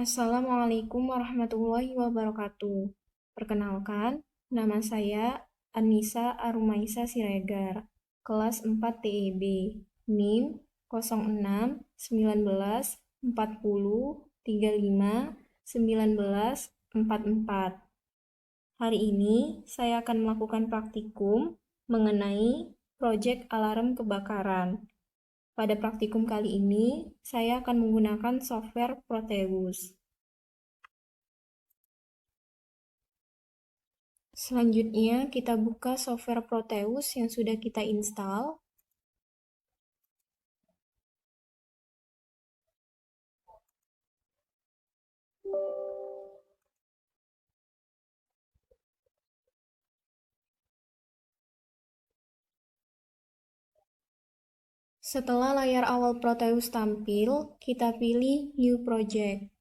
Assalamualaikum warahmatullahi wabarakatuh. Perkenalkan, nama saya Anissa Arumaisa Siregar, kelas 4 TEB, NIM 06 19 40 35 19 44. Hari ini saya akan melakukan praktikum mengenai proyek alarm kebakaran. Pada praktikum kali ini, saya akan menggunakan software Proteus. Selanjutnya, kita buka software Proteus yang sudah kita install. Setelah layar awal Proteus tampil, kita pilih New Project.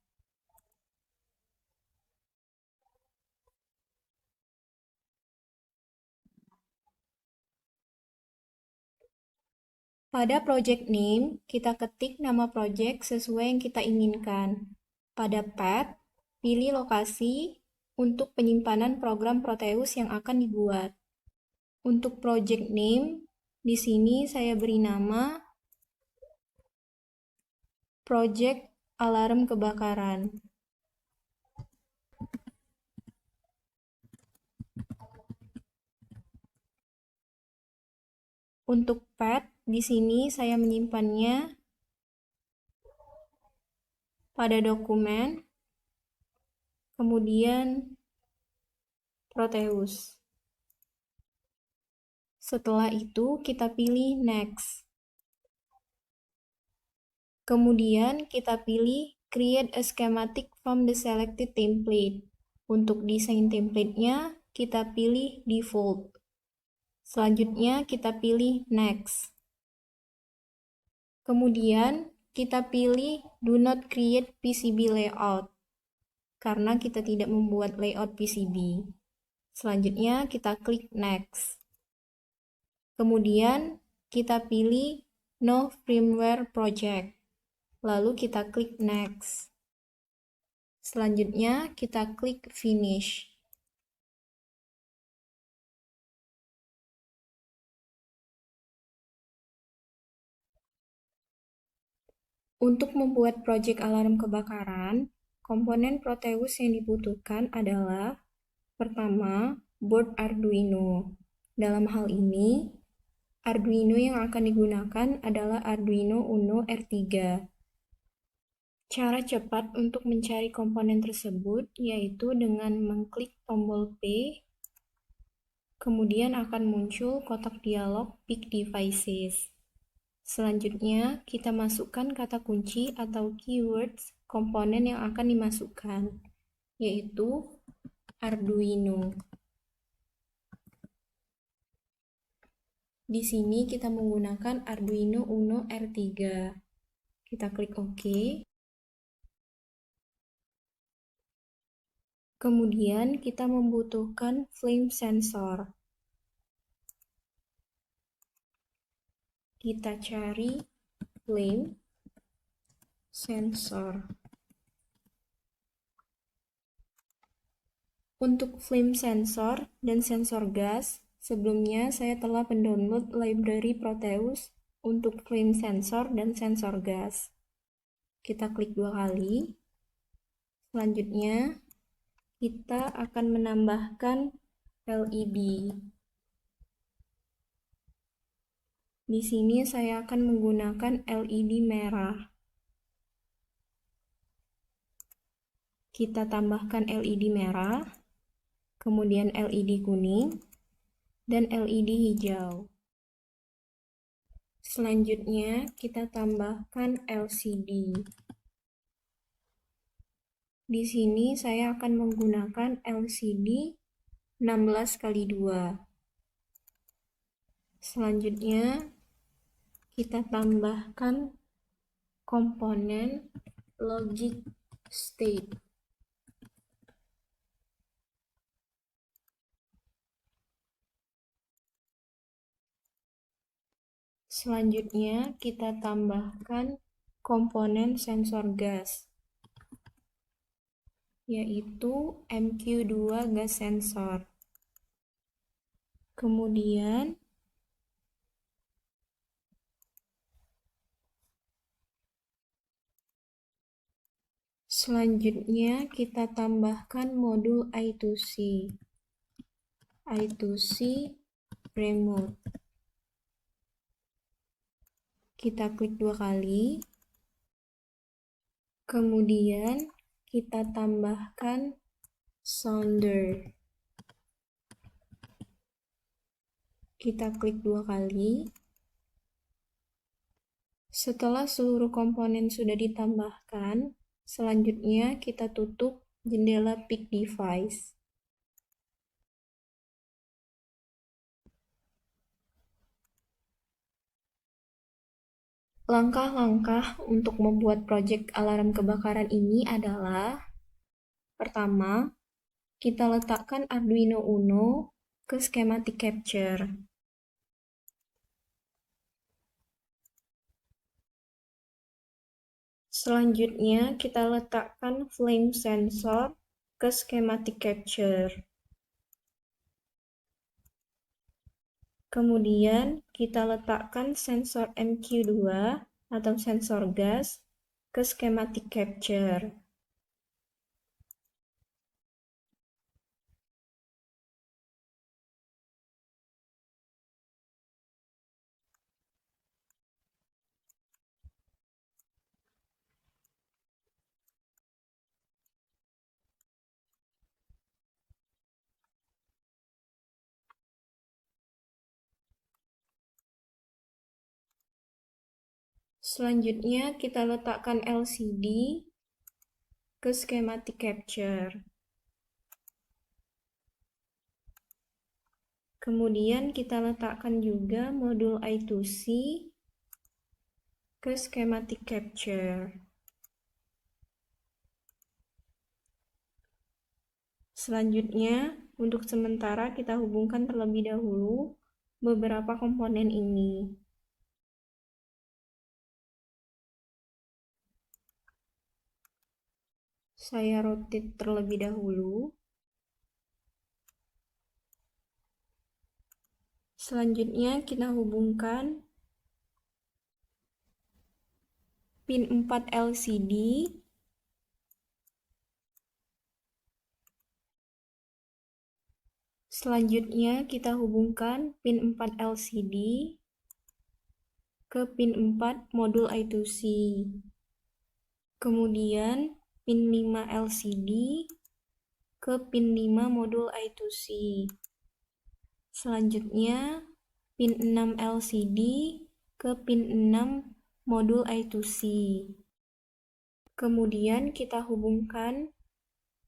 Pada project name, kita ketik nama project sesuai yang kita inginkan. Pada path, pilih lokasi untuk penyimpanan program Proteus yang akan dibuat. Untuk project name, di sini saya beri nama Project Alarm Kebakaran. Untuk path, di sini saya menyimpannya pada dokumen, kemudian Proteus. Setelah itu, kita pilih Next. Kemudian, kita pilih Create a schematic from the selected template. Untuk desain template-nya, kita pilih Default. Selanjutnya, kita pilih Next. Kemudian, kita pilih Do not create PCB layout, karena kita tidak membuat layout PCB. Selanjutnya, kita klik Next. Kemudian, kita pilih No Firmware Project. Lalu kita klik Next. Selanjutnya, kita klik Finish. Untuk membuat proyek alarm kebakaran, komponen Proteus yang dibutuhkan adalah pertama, board Arduino. Dalam hal ini, Arduino yang akan digunakan adalah Arduino Uno R3. Cara cepat untuk mencari komponen tersebut yaitu dengan mengklik tombol P, kemudian akan muncul kotak dialog Pick Devices. Selanjutnya, kita masukkan kata kunci atau keywords komponen yang akan dimasukkan, yaitu Arduino. Di sini kita menggunakan Arduino Uno R3. Kita klik OK. Kemudian kita membutuhkan flame sensor. Kita cari flame sensor. Untuk flame sensor dan sensor gas, sebelumnya saya telah mendownload library Proteus untuk flame sensor dan sensor gas. Kita klik 2 kali. Selanjutnya, kita akan menambahkan LED. Di sini saya akan menggunakan LED merah. Kita tambahkan LED merah, kemudian LED kuning, dan LED hijau. Selanjutnya, kita tambahkan LCD. Di sini saya akan menggunakan LCD 16x2. Selanjutnya, kita tambahkan komponen logic state. Selanjutnya, kita tambahkan komponen sensor gas. yaitu MQ2 gas sensor. Kemudian selanjutnya kita tambahkan modul I2C. I2C remote. Kita klik 2 kali. Kemudian kita tambahkan sounder. Kita klik 2 kali. Setelah seluruh komponen sudah ditambahkan, selanjutnya kita tutup jendela Peak Device. Langkah-langkah untuk membuat proyek alarm kebakaran ini adalah: pertama, kita letakkan Arduino Uno ke schematic capture. Selanjutnya, kita letakkan flame sensor ke schematic capture. Kemudian, kita letakkan sensor MQ2 atau sensor gas ke schematic capture. Selanjutnya, kita letakkan LCD ke schematic capture. Kemudian kita letakkan juga modul I2C ke schematic capture. Selanjutnya, untuk sementara kita hubungkan terlebih dahulu beberapa komponen ini. Saya rotate terlebih dahulu. Selanjutnya kita hubungkan pin 4 LCD Selanjutnya kita hubungkan pin 4 LCD ke pin 4 modul I2C. Kemudian pin 5 LCD ke pin 5 modul I2C. Selanjutnya pin 6 LCD ke pin 6 modul I2C. Kemudian kita hubungkan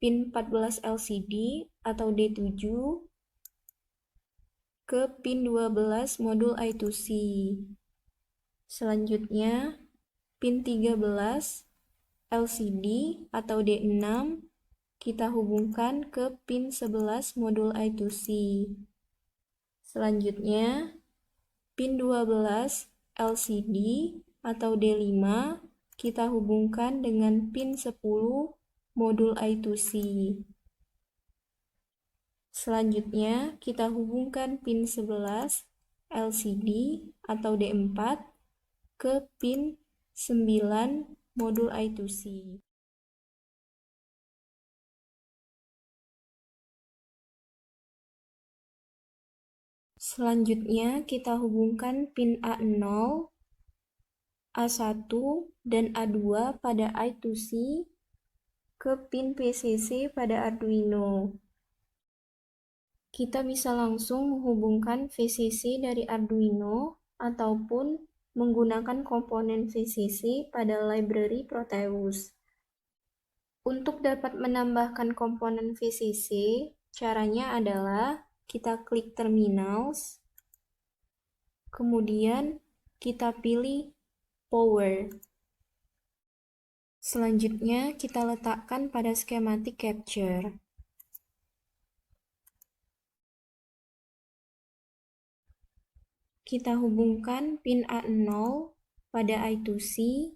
pin 14 LCD atau D7 ke pin 12 modul I2C. Selanjutnya pin 13 LCD atau D6 kita hubungkan ke pin 11 modul I2C. Selanjutnya pin 12 LCD atau D5 kita hubungkan dengan pin 10 modul I2C. Selanjutnya kita hubungkan pin 11 LCD atau D4 ke pin 9 modul I2C. Selanjutnya kita hubungkan pin A0, A1, dan A2 pada I2C ke pin PCC pada Arduino. Kita bisa langsung menghubungkan VCC dari Arduino ataupun menggunakan komponen VCC pada library Proteus. Untuk dapat menambahkan komponen VCC, caranya adalah kita klik terminals, kemudian kita pilih power. Selanjutnya kita letakkan pada schematic capture. Kita hubungkan pin A0 pada I2C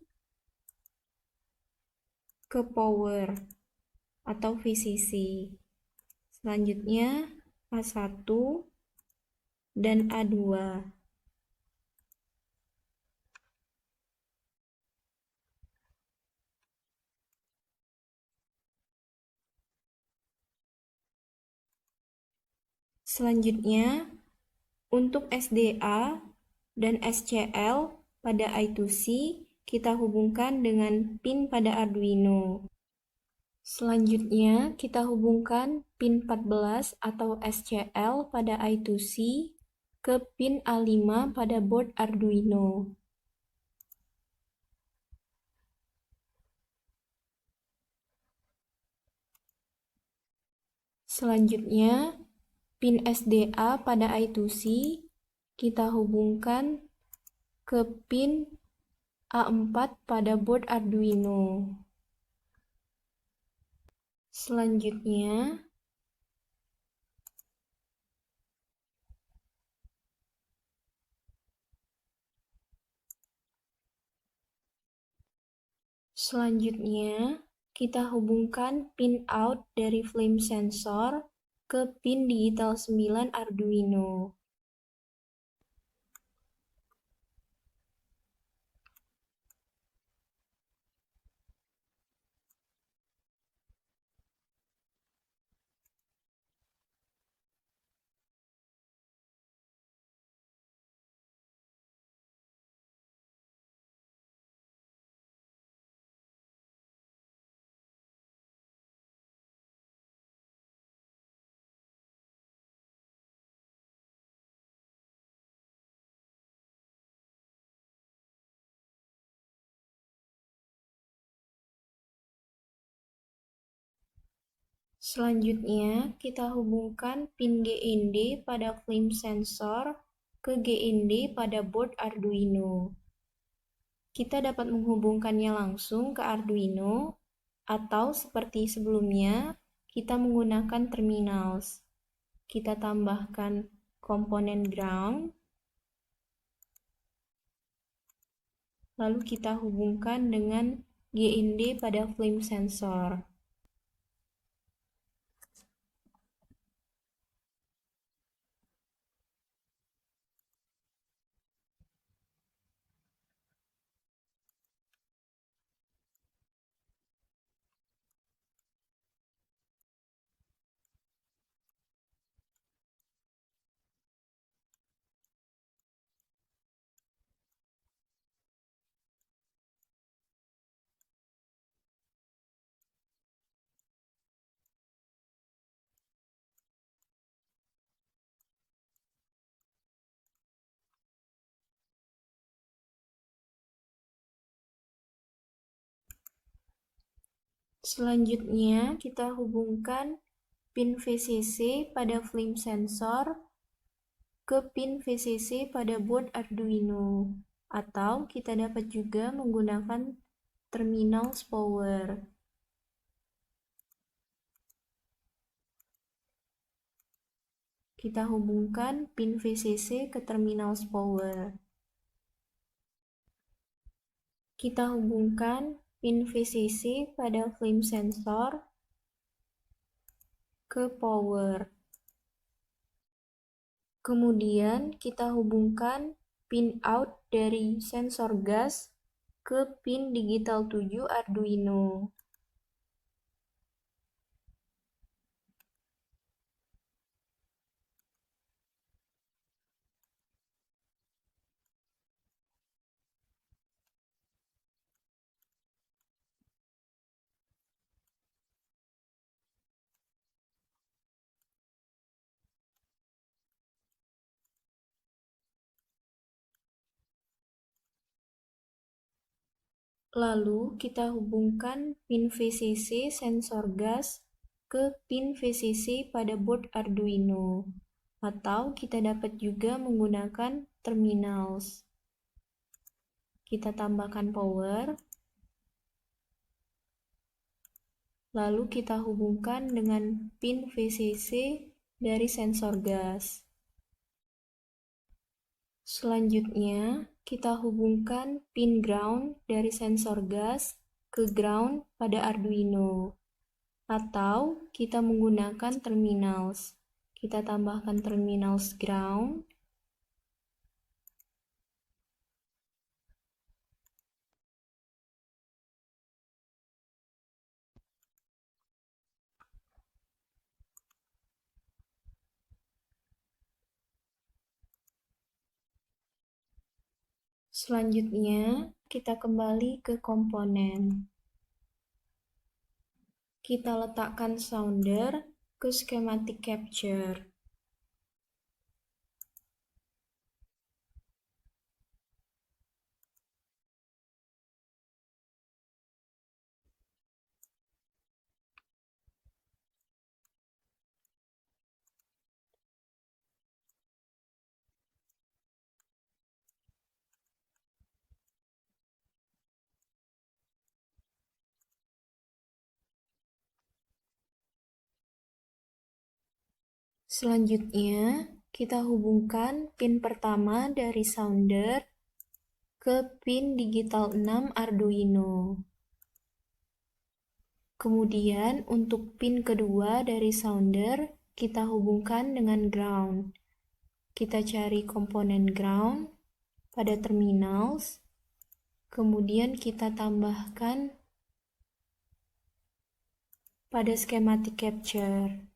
ke power atau VCC. Selanjutnya A1 dan A2. Selanjutnya, untuk SDA dan SCL pada I2C, kita hubungkan dengan pin pada Arduino. Selanjutnya, kita hubungkan pin 14 atau SCL pada I2C ke pin A5 pada board Arduino. Selanjutnya, pin SDA pada I2C kita hubungkan ke pin A4 pada board Arduino. Selanjutnya, kita hubungkan pin out dari flame sensor ke pin digital 9 Arduino. Selanjutnya, kita hubungkan pin GND pada flame sensor ke GND pada board Arduino. Kita dapat menghubungkannya langsung ke Arduino, atau seperti sebelumnya, kita menggunakan terminals. Kita tambahkan komponen ground, lalu kita hubungkan dengan GND pada flame sensor. Selanjutnya, kita hubungkan pin VCC pada flame sensor ke pin VCC pada board Arduino, atau kita dapat juga menggunakan terminals power. Kita hubungkan pin VCC ke terminals power. Kita hubungkan pin VCC pada flame sensor ke power. Kemudian kita hubungkan pin out dari sensor gas ke pin digital 7 Arduino. Lalu kita hubungkan pin VCC sensor gas ke pin VCC pada board Arduino, atau kita dapat juga menggunakan terminals. Kita tambahkan power, lalu kita hubungkan dengan pin VCC dari sensor gas. Selanjutnya, kita hubungkan pin ground dari sensor gas ke ground pada Arduino, Atau kita menggunakan terminals. Kita tambahkan terminals ground. Selanjutnya, kita kembali ke komponen. Kita letakkan sounder ke schematic capture. Selanjutnya, kita hubungkan pin pertama dari sounder ke pin digital 6 Arduino. Kemudian, untuk pin kedua dari sounder, kita hubungkan dengan ground. Kita cari komponen ground pada terminals, kemudian kita tambahkan pada schematic capture.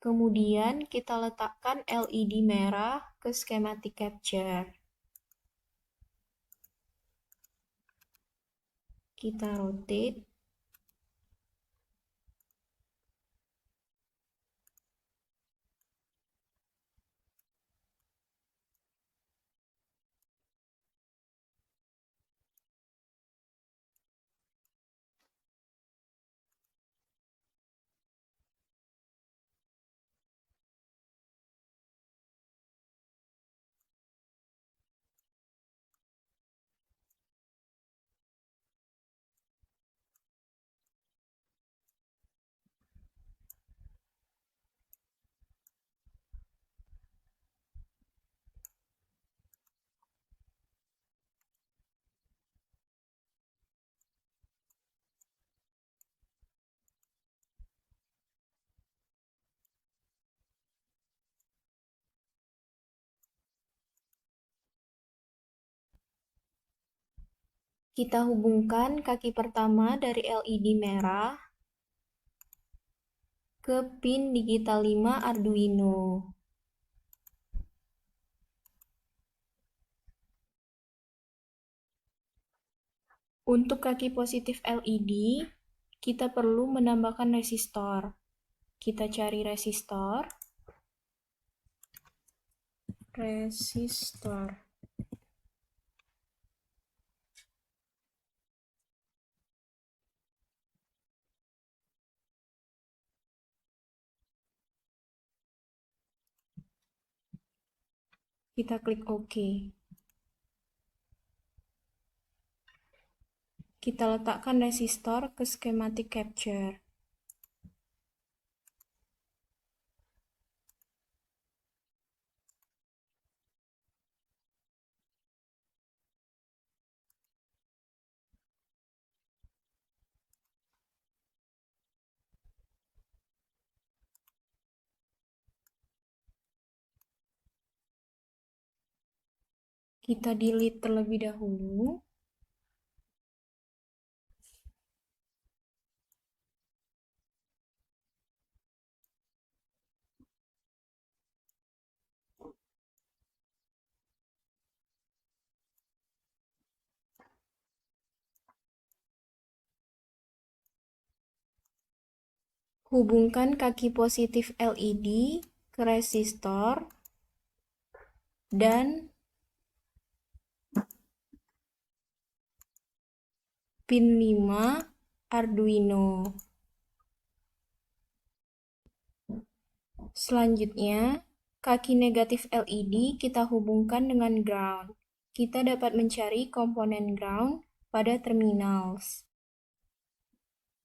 Kemudian kita letakkan LED merah ke schematic capture. Kita rotate. Kita hubungkan kaki pertama dari LED merah ke pin digital 5 Arduino. Untuk kaki positif LED, kita perlu menambahkan resistor. Kita cari resistor. Kita klik OK. Kita letakkan resistor ke schematic capture. Kita delete terlebih dahulu. Hubungkan kaki positif LED ke resistor dan pin 5 Arduino. Selanjutnya, kaki negatif LED kita hubungkan dengan ground. Kita dapat mencari komponen ground pada terminals.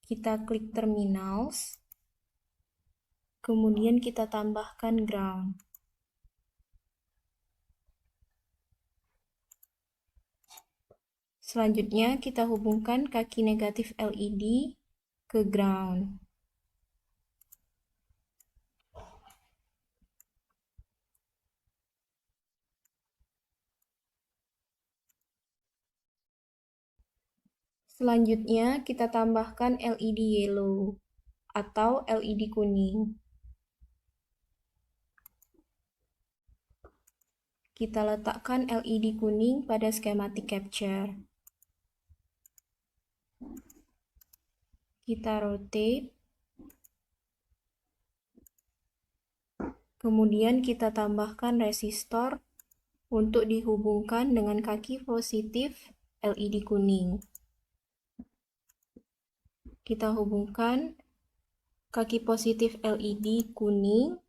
Kita klik terminals, kemudian kita tambahkan ground. Selanjutnya, kita hubungkan kaki negatif LED ke ground. Selanjutnya, kita tambahkan LED yellow atau LED kuning. Kita letakkan LED kuning pada schematic capture. Kita rotate. Kemudian kita tambahkan resistor untuk dihubungkan dengan kaki positif LED kuning. Kita hubungkan kaki positif LED kuning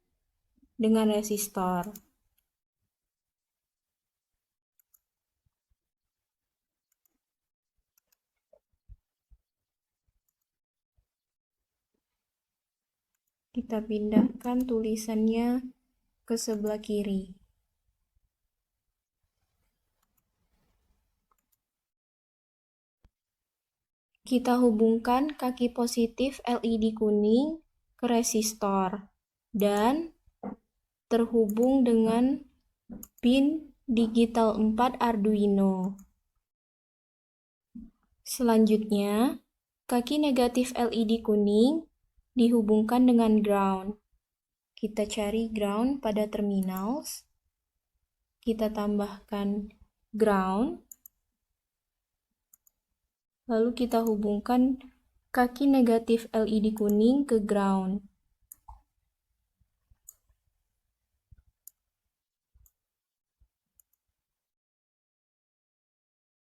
dengan resistor. Kita pindahkan tulisannya ke sebelah kiri. Kita hubungkan kaki positif LED kuning ke resistor dan terhubung dengan pin digital 4 Arduino. Selanjutnya, kaki negatif LED kuning dihubungkan dengan ground. Kita cari ground pada terminals. Kita tambahkan ground. Lalu kita hubungkan kaki negatif LED kuning ke ground.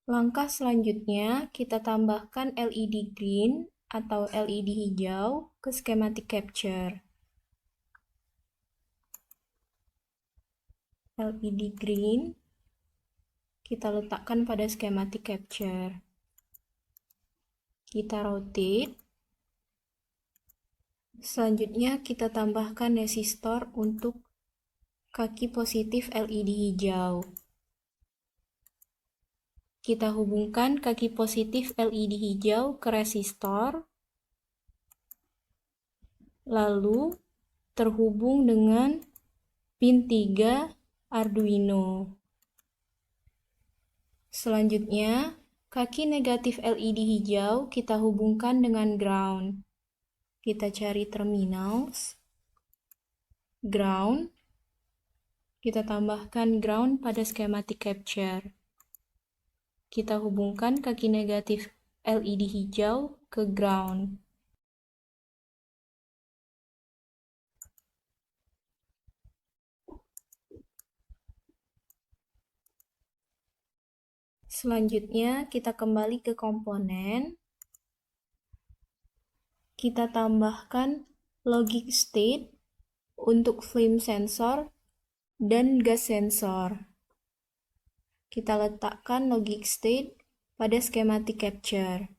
Langkah selanjutnya, kita tambahkan LED green atau LED hijau ke schematic capture. LED green kita letakkan pada schematic capture. Kita rotate. Selanjutnya kita tambahkan resistor untuk kaki positif LED hijau. Kita hubungkan kaki positif LED hijau ke resistor, lalu terhubung dengan pin 3 Arduino. Selanjutnya, kaki negatif LED hijau kita hubungkan dengan ground. Kita cari terminals, ground, kita tambahkan ground pada schematic capture. Kita hubungkan kaki negatif LED hijau ke ground. Selanjutnya, kita kembali ke komponen. Kita tambahkan logic state untuk flame sensor dan gas sensor. Kita letakkan logic state pada schematic capture.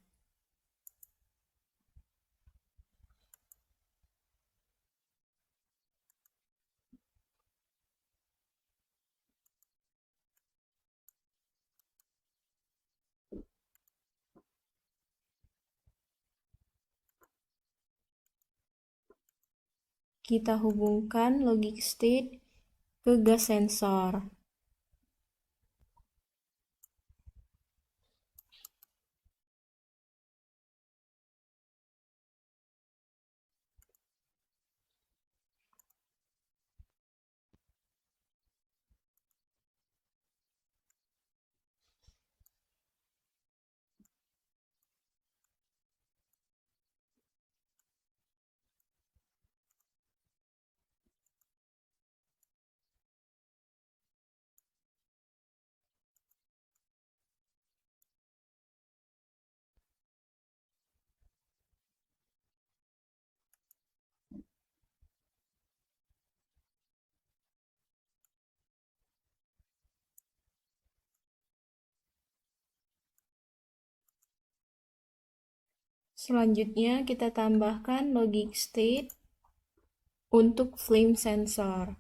Kita hubungkan logic state ke gas sensor. Selanjutnya kita tambahkan logic state untuk flame sensor.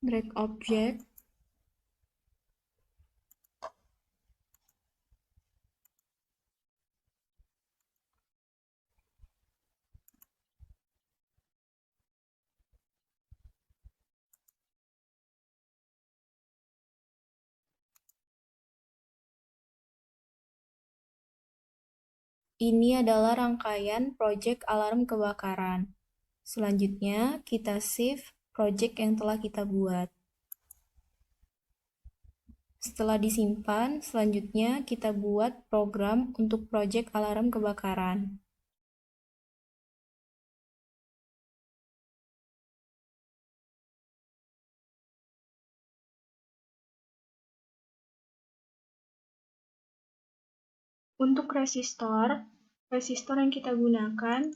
Drag object. Ini adalah rangkaian project alarm kebakaran. Selanjutnya, kita save project yang telah kita buat. Setelah disimpan, selanjutnya kita buat program untuk project alarm kebakaran. Untuk resistor yang kita gunakan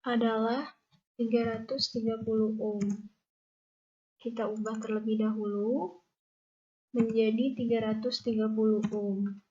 adalah 330 ohm. Kita ubah terlebih dahulu menjadi 330 ohm.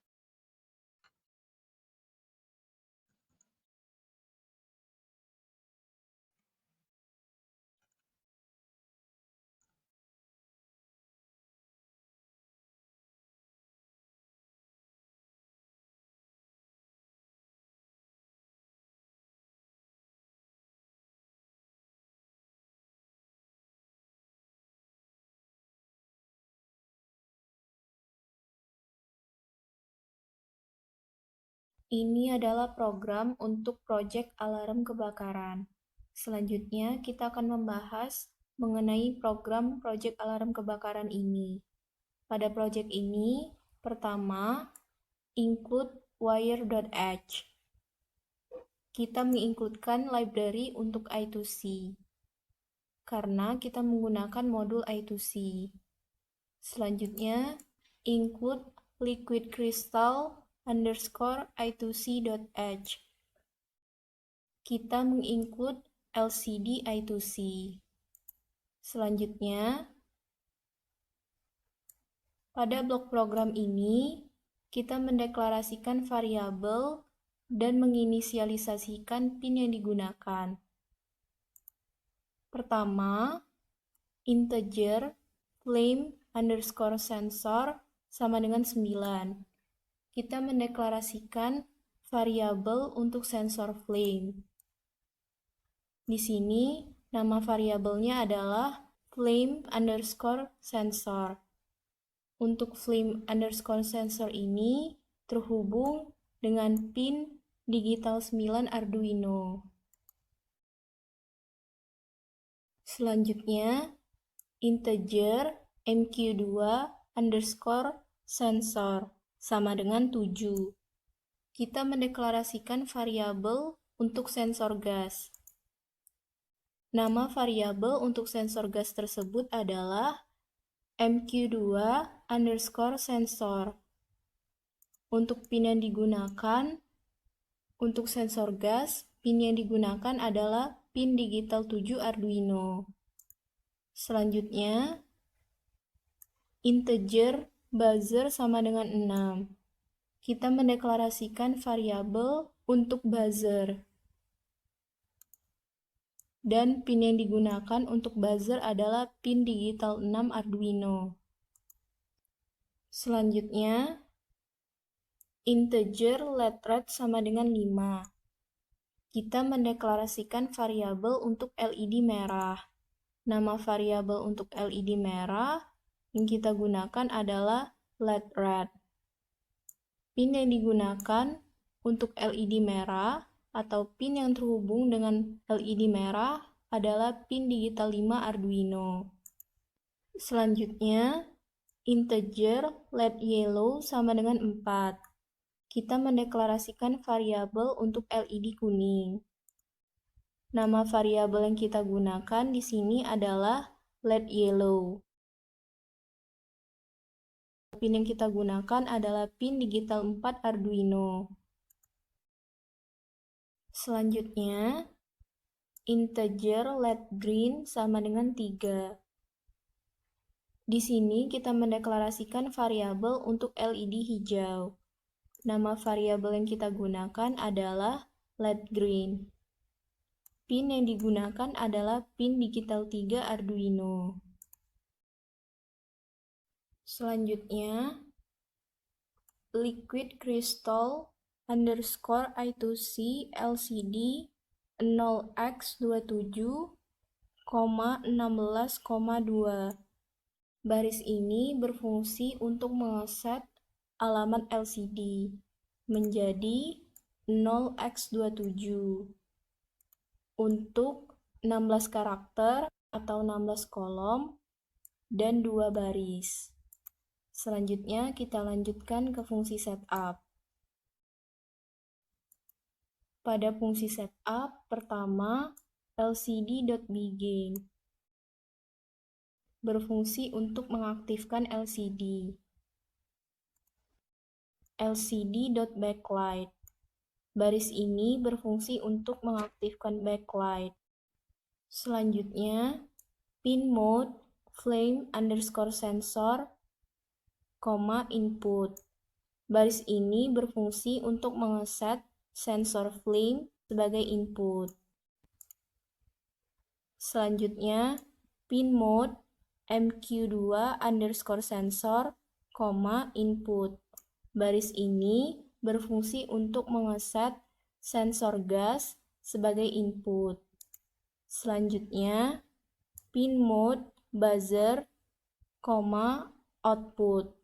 Ini adalah program untuk project alarm kebakaran. Selanjutnya, kita akan membahas mengenai program project alarm kebakaran ini. Pada project ini, pertama, include wire.h. Kita mengincludekan library untuk I2C, karena kita menggunakan modul I2C. Selanjutnya, include liquid crystal underscore I2C.h. Kita menginclude LCD I2C. Selanjutnya, pada blok program ini, kita mendeklarasikan variabel dan menginisialisasikan pin yang digunakan. Pertama, integer flame underscore sensor sama dengan 9. Kita mendeklarasikan variabel untuk sensor flame. Di sini, nama variabelnya adalah flame underscore sensor. Untuk flame underscore sensor ini terhubung dengan pin digital 9 Arduino. Selanjutnya, integer mq2 underscore sensor sama dengan 7. Kita mendeklarasikan variabel untuk sensor gas. Nama variabel untuk sensor gas tersebut adalah mq2 underscore sensor. Untuk pin yang digunakan untuk sensor gas, pin yang digunakan adalah pin digital 7 Arduino. Selanjutnya, integer buzzer sama dengan 6. Kita mendeklarasikan variabel untuk buzzer. Dan pin yang digunakan untuk buzzer adalah pin digital 6 Arduino. Selanjutnya, integer letrate sama dengan 5. Kita mendeklarasikan variabel untuk LED merah. Nama variabel untuk LED merah yang kita gunakan adalah LED-red. Pin yang digunakan untuk LED merah atau pin yang terhubung dengan LED merah adalah pin digital 5 Arduino. Selanjutnya, integer LED yellow sama dengan 4. Kita mendeklarasikan variabel untuk LED kuning. Nama variabel yang kita gunakan di sini adalah LED yellow. Pin yang kita gunakan adalah pin digital 4 Arduino. Selanjutnya, integer LED green sama dengan 3. Di sini kita mendeklarasikan variabel untuk LED hijau. Nama variabel yang kita gunakan adalah LED green. Pin yang digunakan adalah pin digital 3 Arduino. Selanjutnya, liquid crystal underscore I2C LCD 0x27,16,2. Baris ini berfungsi untuk mengeset alamat LCD menjadi 0x27 untuk 16 karakter atau 16 kolom dan 2 baris. Selanjutnya kita lanjutkan ke fungsi setup. Pada fungsi setup, pertama lcd.begin berfungsi untuk mengaktifkan LCD. lcd.backlight. Baris ini berfungsi untuk mengaktifkan backlight. Selanjutnya, pin mode flame underscore sensor, input. Baris ini berfungsi untuk mengeset sensor flame sebagai input. Selanjutnya, pin mode MQ2 underscore sensor, input. Baris ini berfungsi untuk mengeset sensor gas sebagai input. Selanjutnya, pin mode buzzer, output.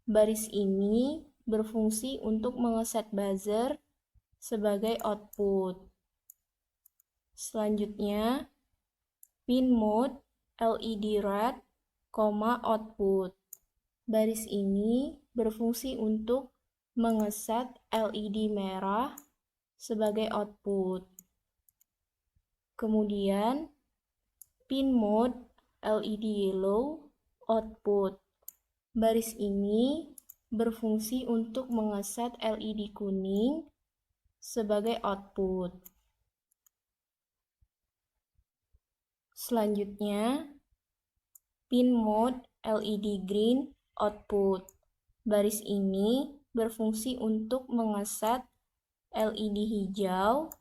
Baris ini berfungsi untuk mengeset buzzer sebagai output. Selanjutnya, pin mode LED red, output. Baris ini berfungsi untuk mengeset LED merah sebagai output. Kemudian, pin mode LED yellow, output. Baris ini berfungsi untuk mengeset LED kuning sebagai output. Selanjutnya, pin mode LED green, output. Baris ini berfungsi untuk mengeset LED hijau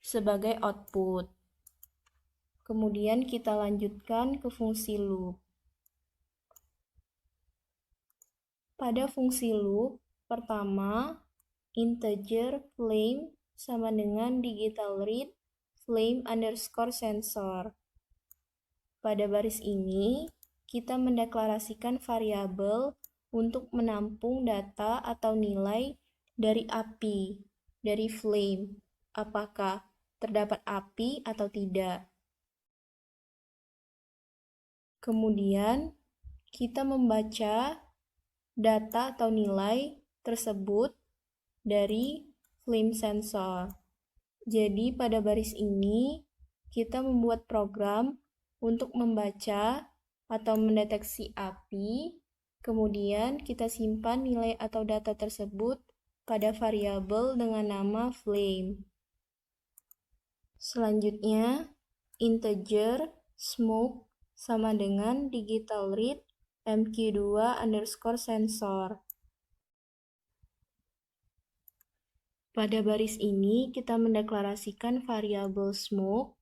sebagai output. Kemudian kita lanjutkan ke fungsi loop. Pada fungsi loop, pertama, integer flame sama dengan digital read flame underscore sensor. Pada baris ini, kita mendeklarasikan variabel untuk menampung data atau nilai dari api, dari flame, apakah terdapat api atau tidak. Kemudian, kita membaca data atau nilai tersebut dari flame sensor. Jadi pada baris ini kita membuat program untuk membaca atau mendeteksi api, kemudian kita simpan nilai atau data tersebut pada variabel dengan nama flame. Selanjutnya, integer smoke sama dengan digital read MQ2 underscore sensor. Pada baris ini kita mendeklarasikan variabel smoke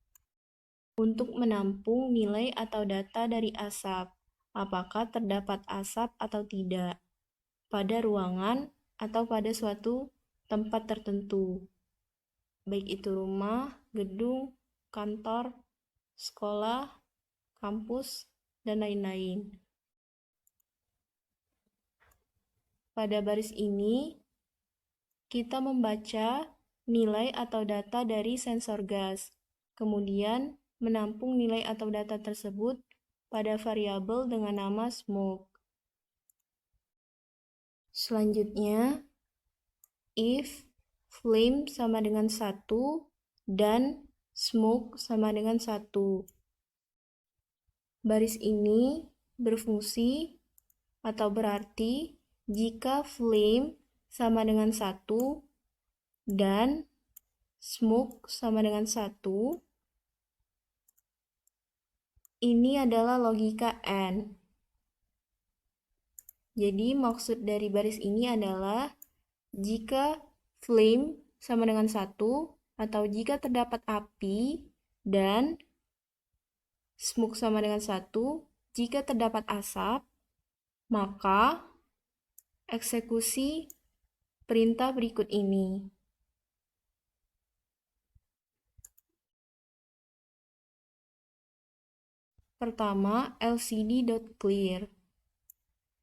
untuk menampung nilai atau data dari asap, apakah terdapat asap atau tidak, pada ruangan atau pada suatu tempat tertentu, baik itu rumah, gedung, kantor, sekolah, kampus, dan lain-lain. Pada baris ini, kita membaca nilai atau data dari sensor gas, kemudian menampung nilai atau data tersebut pada variabel dengan nama smoke. Selanjutnya, if flame sama dengan 1 dan smoke sama dengan 1. Baris ini berfungsi atau berarti jika flame sama dengan 1 dan smoke sama dengan 1, ini adalah logika AND. Jadi maksud dari baris ini adalah jika flame sama dengan 1 atau jika terdapat api dan smoke sama dengan 1, jika terdapat asap, maka eksekusi perintah berikut ini. Pertama, lcd.clear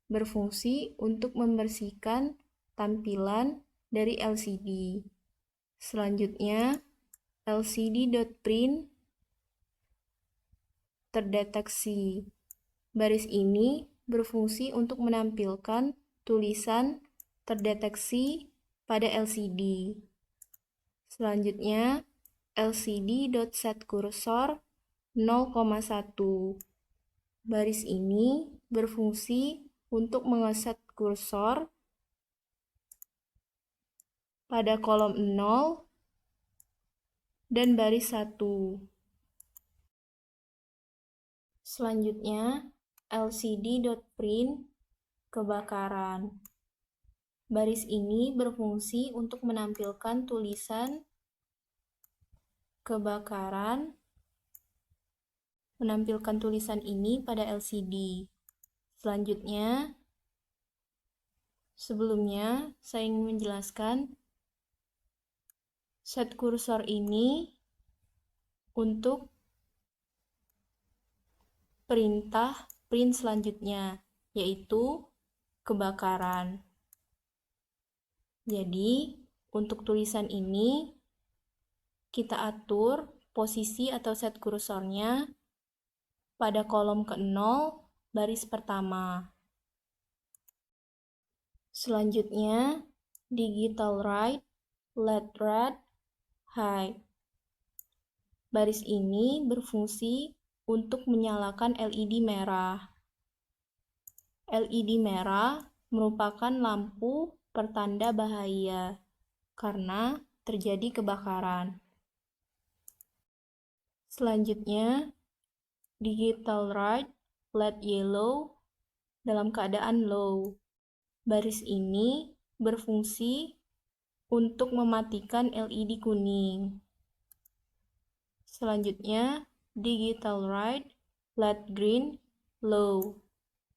berfungsi untuk membersihkan tampilan dari LCD. Selanjutnya, lcd.print terdeteksi. Baris ini berfungsi untuk menampilkan tulisan terdeteksi pada LCD. Selanjutnya, lcd.setCursor 0,1. Baris ini berfungsi untuk mengeset kursor pada kolom 0 dan baris 1. Selanjutnya, lcd.print kebakaran. Baris ini berfungsi untuk menampilkan tulisan kebakaran, menampilkan tulisan ini pada LCD. Selanjutnya, sebelumnya saya ingin menjelaskan set kursor ini untuk perintah print selanjutnya, yaitu kebakaran. Jadi, untuk tulisan ini kita atur posisi atau set kursornya pada kolom ke-0 baris pertama. Selanjutnya, digital right, LED red, high. Baris ini berfungsi untuk menyalakan LED merah. LED merah merupakan lampu pertanda bahaya karena terjadi kebakaran. Selanjutnya, digital right, LED yellow dalam keadaan low. Baris ini berfungsi untuk mematikan LED kuning. Selanjutnya, digital right, LED green, low.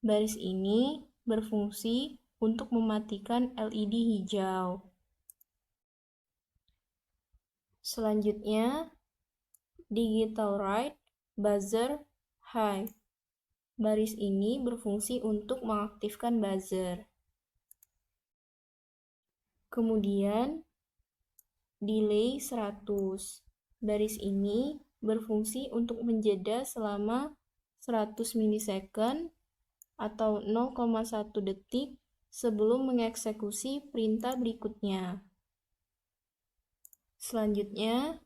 Baris ini berfungsi untuk mematikan LED hijau. Selanjutnya, digital right, buzzer, high. Baris ini berfungsi untuk mengaktifkan buzzer. Kemudian, delay 100. Baris ini berfungsi untuk menjeda selama 100 milisecond atau 0,1 detik sebelum mengeksekusi perintah berikutnya. Selanjutnya,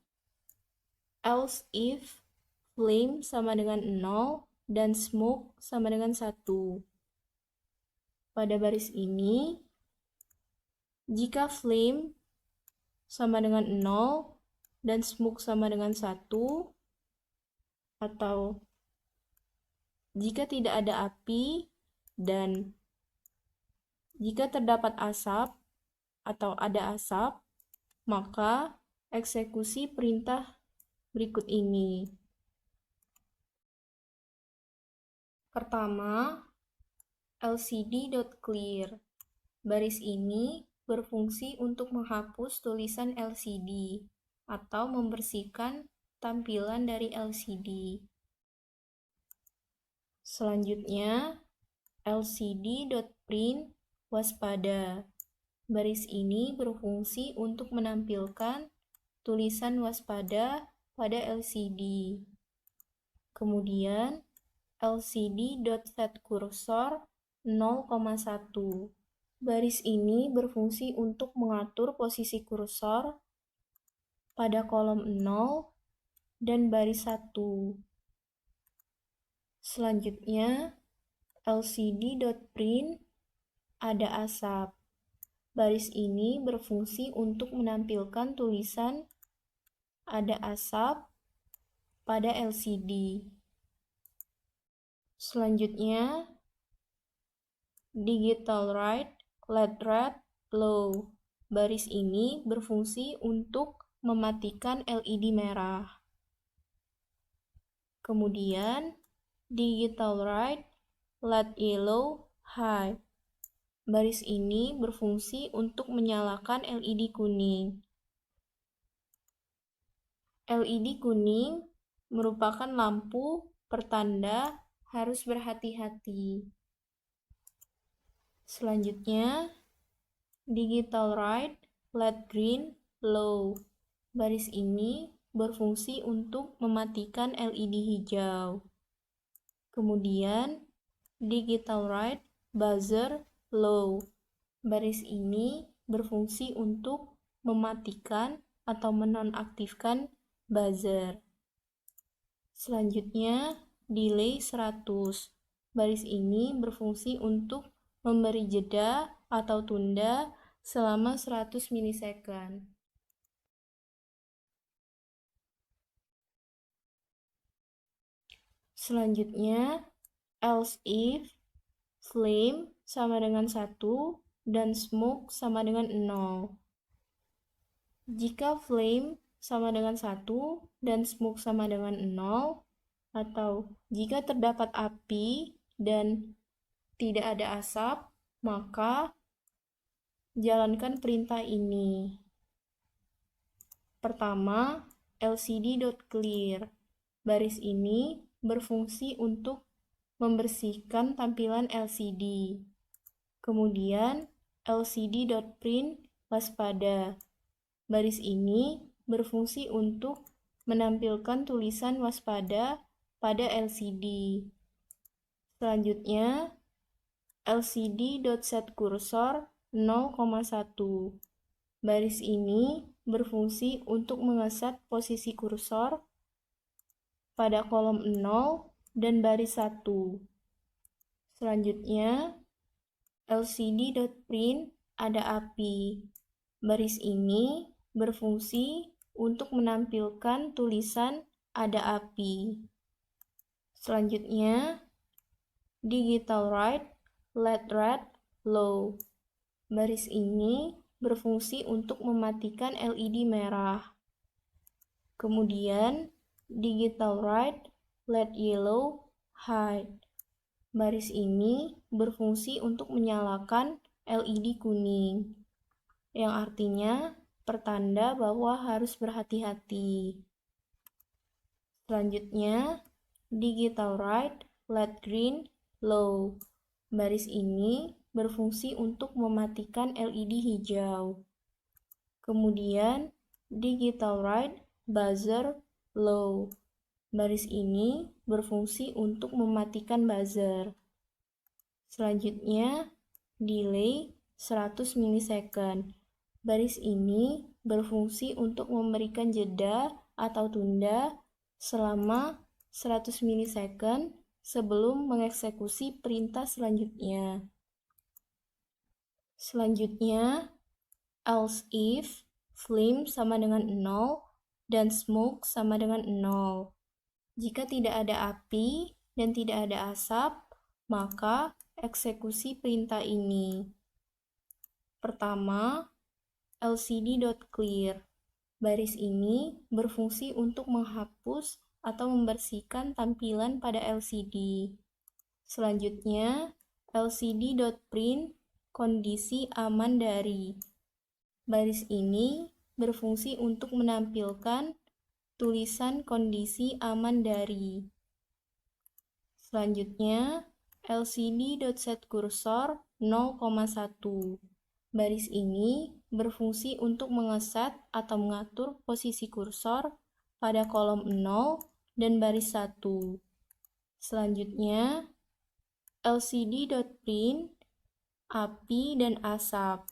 else if flame sama dengan 0 dan smoke sama dengan 1. Pada baris ini, jika flame sama dengan 0 dan smoke sama dengan 1, atau jika tidak ada api dan jika terdapat asap atau ada asap, maka eksekusi perintah berikut ini. Pertama, lcd.clear. Baris ini berfungsi untuk menghapus tulisan LCD atau membersihkan tampilan dari LCD. Selanjutnya, lcd.print waspada. Baris ini berfungsi untuk menampilkan tulisan waspada pada LCD. Kemudian, lcd.setCursor 0,1. Baris ini berfungsi untuk mengatur posisi kursor pada kolom 0 dan baris 1. Selanjutnya, lcd.print ada asap. Baris ini berfungsi untuk menampilkan tulisan ada asap pada LCD. Selanjutnya, digital write, LED red, low. Baris ini berfungsi untuk mematikan LED merah. Kemudian, digital write, LED yellow, high. Baris ini berfungsi untuk menyalakan LED kuning. LED kuning merupakan lampu pertanda harus berhati-hati. Selanjutnya, digital write, LED green, low. Baris ini berfungsi untuk mematikan LED hijau. Kemudian, digital write, buzzer, low. Baris ini berfungsi untuk mematikan atau menonaktifkan buzzer. Selanjutnya, delay 100. Baris ini berfungsi untuk memberi jeda atau tunda selama 100 milisecond. Selanjutnya, else if, flame sama dengan 1 dan smoke sama dengan 0. Jika flame sama dengan 1 dan smoke sama dengan 0, atau jika terdapat api dan tidak ada asap, maka jalankan perintah ini. Pertama, lcd.clear. Baris ini berfungsi untuk membersihkan tampilan LCD. Kemudian, lcd.print waspada. Baris ini berfungsi untuk menampilkan tulisan waspada pada LCD. Selanjutnya, lcd.setCursor 0,1. Baris ini berfungsi untuk mengeset posisi kursor pada kolom 0 dan baris 1. Selanjutnya, lcd.print ada api. Baris ini berfungsi untuk menampilkan tulisan ada api. Selanjutnya, digital write, LED red, low. Baris ini berfungsi untuk mematikan LED merah. Kemudian, digital write, LED yellow, high. Baris ini berfungsi untuk menyalakan LED kuning, yang artinya pertanda bahwa harus berhati-hati. Selanjutnya, digital write, LED green, low. Baris ini berfungsi untuk mematikan LED hijau. Kemudian, digital write, buzzer, low. Baris ini berfungsi untuk mematikan buzzer. Selanjutnya, delay 100 milisecond. Baris ini berfungsi untuk memberikan jeda atau tunda selama 100 milisecond sebelum mengeksekusi perintah selanjutnya. Selanjutnya, else if, flame sama dengan 0 dan smoke sama dengan 0. Jika tidak ada api dan tidak ada asap, maka eksekusi perintah ini. Pertama, lcd.clear. Baris ini berfungsi untuk menghapus atau membersihkan tampilan pada LCD. Selanjutnya, lcd.print kondisi aman dari. Baris ini berfungsi untuk menampilkan tulisan kondisi aman dari. Selanjutnya, lcd.setCursor 0,1. Baris ini berfungsi untuk mengeset atau mengatur posisi kursor pada kolom 0 dan baris 1. Selanjutnya, lcd.print api dan asap.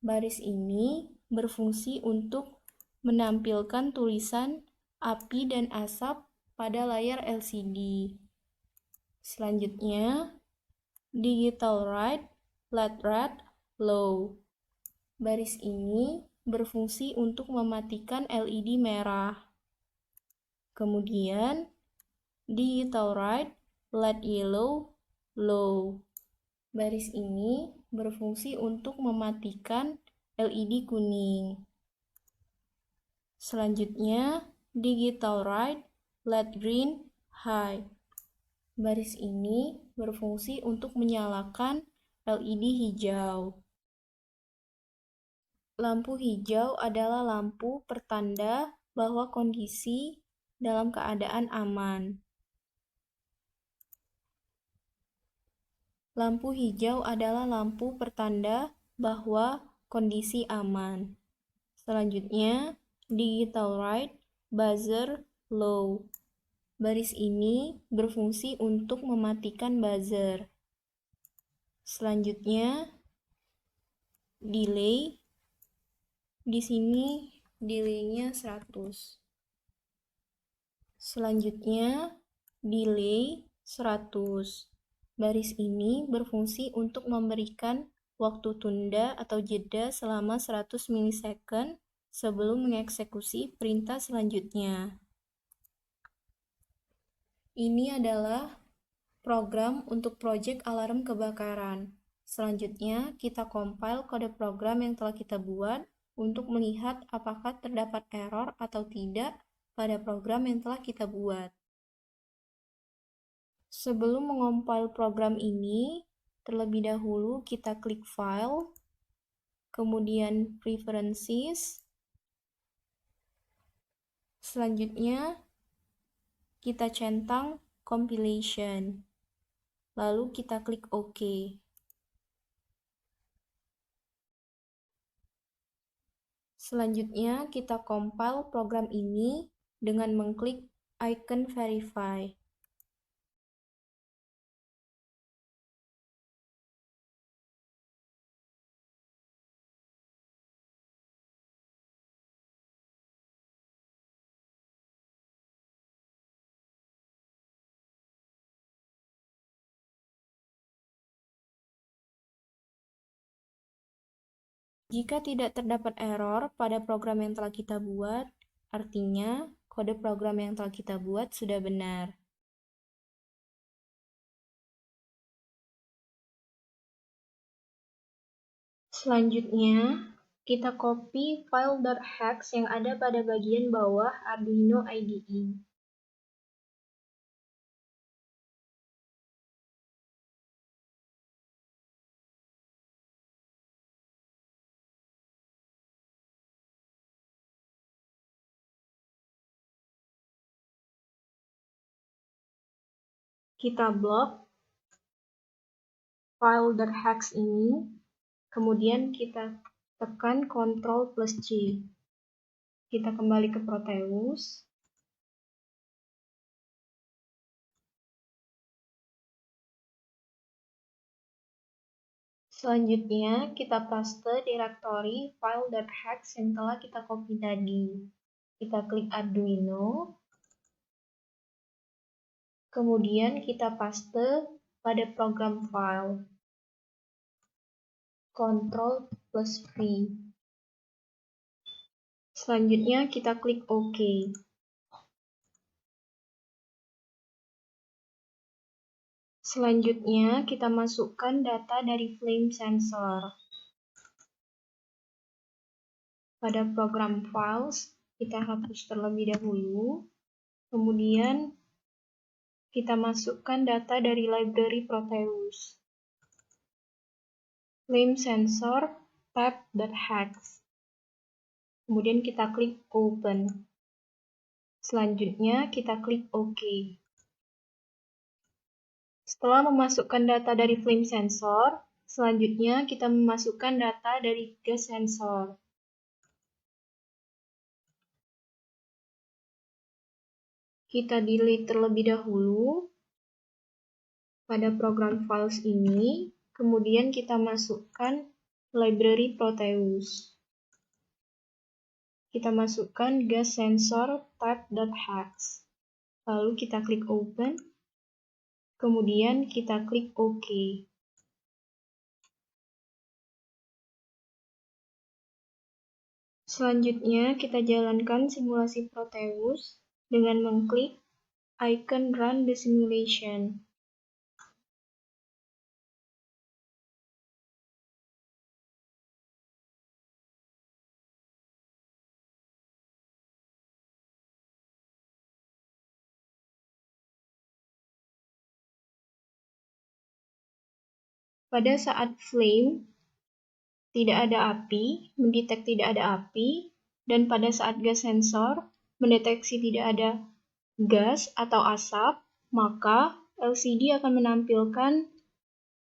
Baris ini berfungsi untuk menampilkan tulisan api dan asap pada layar LCD. Selanjutnya, digital right, LED red, low. Baris ini berfungsi untuk mematikan LED merah. Kemudian, digital right, LED yellow, low. Baris ini berfungsi untuk mematikan LED kuning. Selanjutnya, digital right, LED green, high. Baris ini berfungsi untuk menyalakan LED hijau. Lampu hijau adalah lampu pertanda bahwa kondisi dalam keadaan aman. Lampu hijau adalah lampu pertanda bahwa kondisi aman. Selanjutnya, digital right, buzzer, low. Baris ini berfungsi untuk mematikan buzzer. Selanjutnya, delay. Di sini delay-nya 100. Selanjutnya, delay 100. Baris ini berfungsi untuk memberikan waktu tunda atau jeda selama 100 milisecond sebelum mengeksekusi perintah selanjutnya. Ini adalah program untuk proyek alarm kebakaran. Selanjutnya, kita compile kode program yang telah kita buat untuk melihat apakah terdapat error atau tidak pada program yang telah kita buat. Sebelum mengompil program ini, terlebih dahulu kita klik File, kemudian Preferences. Selanjutnya, kita centang Compilation. Lalu kita klik OK. Selanjutnya, kita compile program ini dengan mengklik icon Verify. Jika tidak terdapat error pada program yang telah kita buat, artinya kode program yang telah kita buat sudah benar. Selanjutnya, kita copy file .hex yang ada pada bagian bawah Arduino IDE. Kita blok file .hex ini, kemudian kita tekan Ctrl+C. Kita kembali ke Proteus. Selanjutnya, kita paste direktori file .hex yang telah kita copy tadi. Kita klik Arduino. Kemudian kita paste pada program file. Ctrl+V. Selanjutnya kita klik OK. Selanjutnya kita masukkan data dari flame sensor. Pada program files, kita hapus terlebih dahulu. Kemudian kita masukkan data dari library Proteus. Flame sensor tab.hex. Kemudian kita klik Open. Selanjutnya kita klik OK. Setelah memasukkan data dari flame sensor, selanjutnya kita memasukkan data dari gas sensor. Kita delete terlebih dahulu pada program files ini, kemudian kita masukkan library Proteus. kita masukkan gas sensor type.hex. Lalu kita klik open, kemudian kita klik OK. Selanjutnya, kita jalankan simulasi Proteus dengan mengklik icon Run the Simulation. Pada saat flame, tidak ada api, mendeteksi tidak ada api, dan pada saat gas sensor, mendeteksi tidak ada gas atau asap, maka LCD akan menampilkan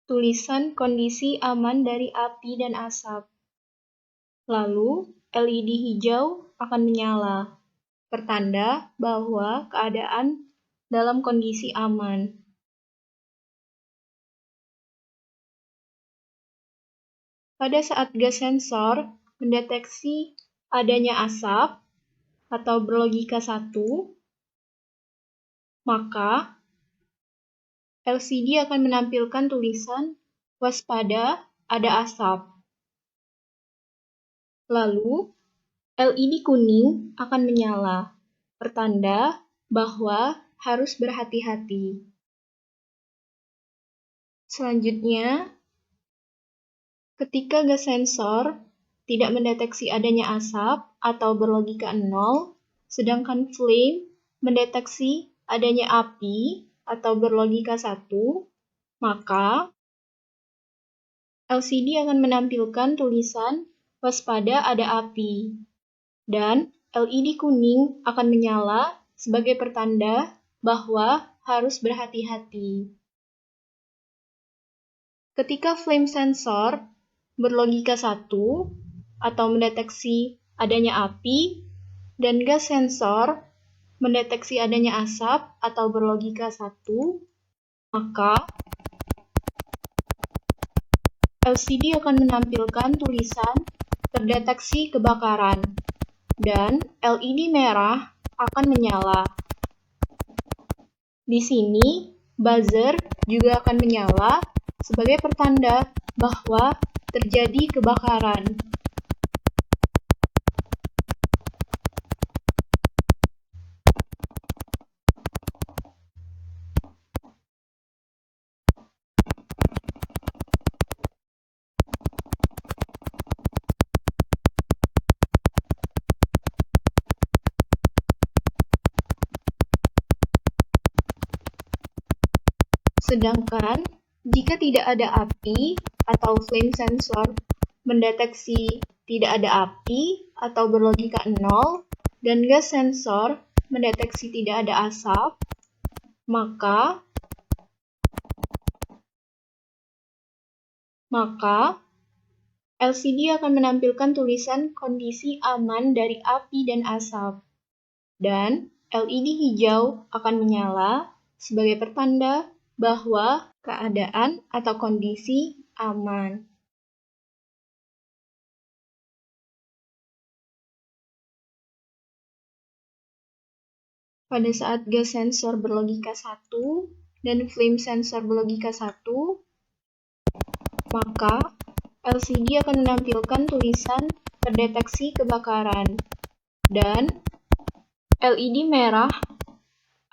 tulisan kondisi aman dari api dan asap. Lalu, LED hijau akan menyala, pertanda bahwa keadaan dalam kondisi aman. Pada saat gas sensor mendeteksi adanya asap atau berlogika 1, maka LCD akan menampilkan tulisan waspada ada asap. Lalu, LED kuning akan menyala, pertanda bahwa harus berhati-hati. Selanjutnya, ketika gas sensor tidak mendeteksi adanya asap atau berlogika 0, sedangkan flame mendeteksi adanya api atau berlogika 1, maka LCD akan menampilkan tulisan waspada ada api, dan LED kuning akan menyala sebagai pertanda bahwa harus berhati-hati. Ketika flame sensor berlogika 1 atau mendeteksi adanya api, dan gas sensor mendeteksi adanya asap atau berlogika 1, maka LCD akan menampilkan tulisan terdeteksi kebakaran, dan LED merah akan menyala. Di sini, buzzer juga akan menyala sebagai pertanda bahwa terjadi kebakaran. Sedangkan jika tidak ada api atau flame sensor mendeteksi tidak ada api atau berlogika 0, dan gas sensor mendeteksi tidak ada asap, maka LCD akan menampilkan tulisan kondisi aman dari api dan asap, dan LED hijau akan menyala sebagai pertanda bahwa keadaan atau kondisi aman. Pada saat gas sensor berlogika 1 dan flame sensor berlogika 1, maka LCD akan menampilkan tulisan terdeteksi kebakaran, dan LED merah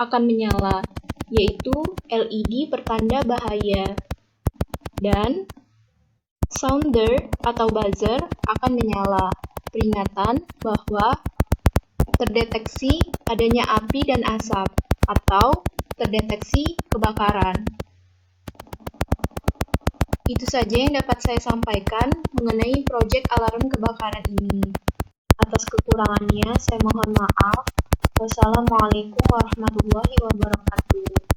akan menyala, yaitu LED pertanda bahaya, dan sounder atau buzzer akan menyala, peringatan bahwa terdeteksi adanya api dan asap atau terdeteksi kebakaran. Itu saja yang dapat saya sampaikan mengenai proyek alarm kebakaran ini. Atas kekurangannya, saya mohon maaf. Wassalamualaikum warahmatullahi wabarakatuh.